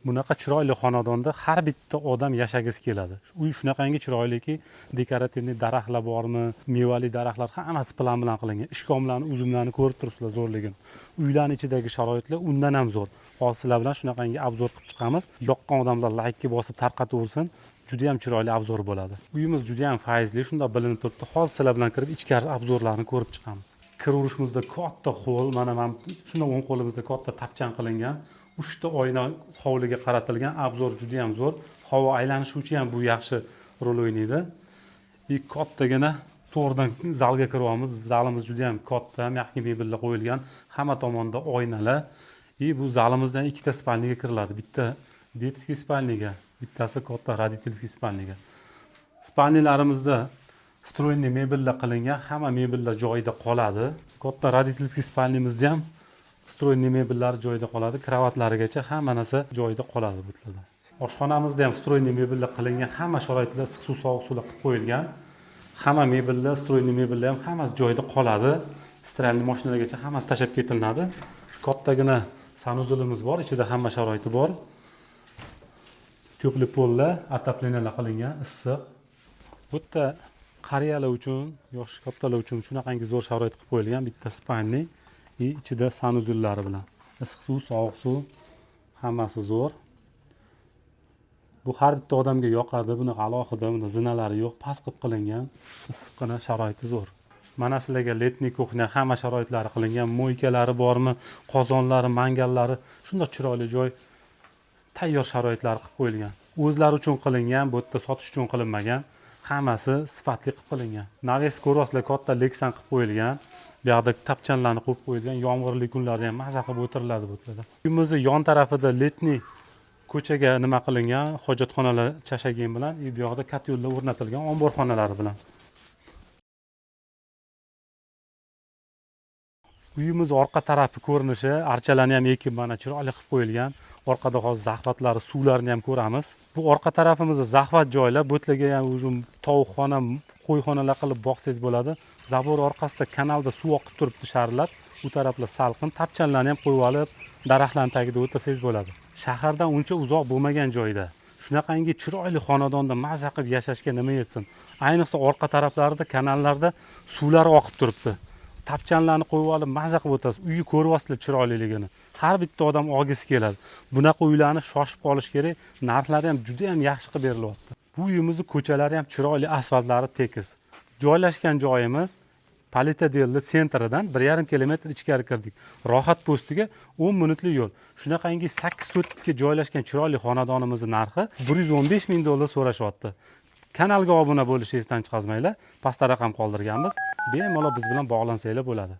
Bunaqa chiroyli xonadonda har bitta odam yashagisi keladi. Uy shunaqangi chiroyliki, dekorativniy daraxtlar bormi, mevali daraxtlar hammasi plan bilan qilingan. Ishkomlarni, uzumlarni ko'rib turibsizlar zo'rligini. Uylarning ichidagi sharoitlar undan ham zo'r. Hozir sizlar bilan shunaqangi obzor qilib chiqamiz. Yoqqan odamlar laykni bosib tarqataversin. Juda ham chiroyli obzor bo'ladi. Uyimiz juda ham fayzli, shunda bilinib turibdi. Hozir sizlar bilan kirib ichkari obzorlarni ko'rib chiqamiz. Kiraverishimizda katta hol, mana shunda o'ng qo'limizda katta tapchan qilingan. 3 ta oyna hovliga qaratilgan, obzor juda ham zo'r. Havo aylanishi uchun ham bu yaxshi rol o'ynaydi. Kattagina to'g'ridan zalga kiryapmiz. Zalimiz juda ham katta, yaxshi mebellar qo'yilgan, hamma tomonda oynalar. Bu zalimizdan 2 ta spalniga kiriladi. Bitta детский spalniga, bittasi katta родительский spalniga. Spalnilarimizda stroyniy mebellar qilingan, hamma mebellar joyida qoladi. Katta родительский spalnimizda ham stroyniy mebellar joyida qoladi, kravatlarigacha hamma narsa joyida qoladi bu yerda. Oshxonamizda ham stroyniy mebellar qilingan, hamma sharoitlar issiq suv, sovuq suvlar qilib qo'yilgan. Hamma mebellar, stroyniy mebellar ham hammasi joyida qoladi. Stralniy mashinalargacha hammasi tashab ketiladi. Kattagina sanuzulimiz bor, ichida hamma sharoiti bor. Teplый pollar, отоплениyalar qilingan, issiq. Bu yerda qariyalar uchun, yosh kattalar uchun shunaqangi zo'r sharoit qilib qo'yilgan bitta spalni. İçida sanuzullari bilan issiq suv, sovuq suv hammasi zo'r. Bu har bitta odamga yoqadi. Buni alohida, buni zinalari yo'q, past qilib qilingan, issiqqina sharoiti zo'r. Mana sizlarga letniy kuxnya hamma sharoitlari qilingan, mo'ykalari bormi, qozonlari, mangallari, shunday chiroyli joy, tayyor sharoitlar qilib qo'yilgan. O'zlari uchun qilingan, bu yerda sotish uchun qilinmagan, hammasi sifatli qilib qilingan. Naves ko'rasizlar, katta leksan qilib qo'yilgan. Bu yoqda tapchanlarni qo'yib qo'yilgan, yomg'irli kunlarda ham maza qilib o'tiriladi bu yerda. Uyimizning yon tarafida letniy ko'chaga nima qilingan, hojatxonalar chashagan bilan, bu yoqda katyollar o'rnatilgan, omborxonalari bilan. Uyimiz orqa tarafi ko'rinishi, archalarni ham ekib mana chiroyli qilib qo'yilgan. Orqada hozir zaxvatlari, suvlarni ham ko'ramiz. Bu orqa tarafimizda zaxvat joylar, bu yerga ham o'zim tovuqxona, qo'yxonalar qilib boqsangiz bo'ladi. Zabor orqasida kanalda suv oqib turibdi sharillab. Bu taraflar salqin, tapchanlarni ham qo'yib olib, daraxtlarning tagida o'tirsangiz bo'ladi. Shahardan uncha uzoq bo'lmagan joyda shunaqangi chiroyli xonadonda maza qilib yashashga nima yetsin? Ayniqsa orqa taraflarida, kanallarda suvlar oqib turibdi. Tapchanlarni qo'yib olib maza qilib o'tasiz. Uyni ko'ryapsizlar chiroyliligini. Har bitta odam olgisi keladi. Bunaqa uylarni shoshib qolish kerak. Narxlari ham juda ham yaxshi qilib berilyapti. Bu uyimizning ko'chalari ham chiroyli, asfaltlari tekis. Joylashgan joyimiz Politedelli sentridan 1,5 kilometr ichkari kirdik. Rohat postiga 10 minutlik yo'l. Shunaqangi 8 sotkga joylashgan chiroyli xonadonimizning narxi $115 ming so'rashyapti. Kanalga obuna bo'lishingizdan chiqazmanglar. Pastda raqam qoldirganmiz. Bemalol biz bilan bog'lansanglar bo'ladi.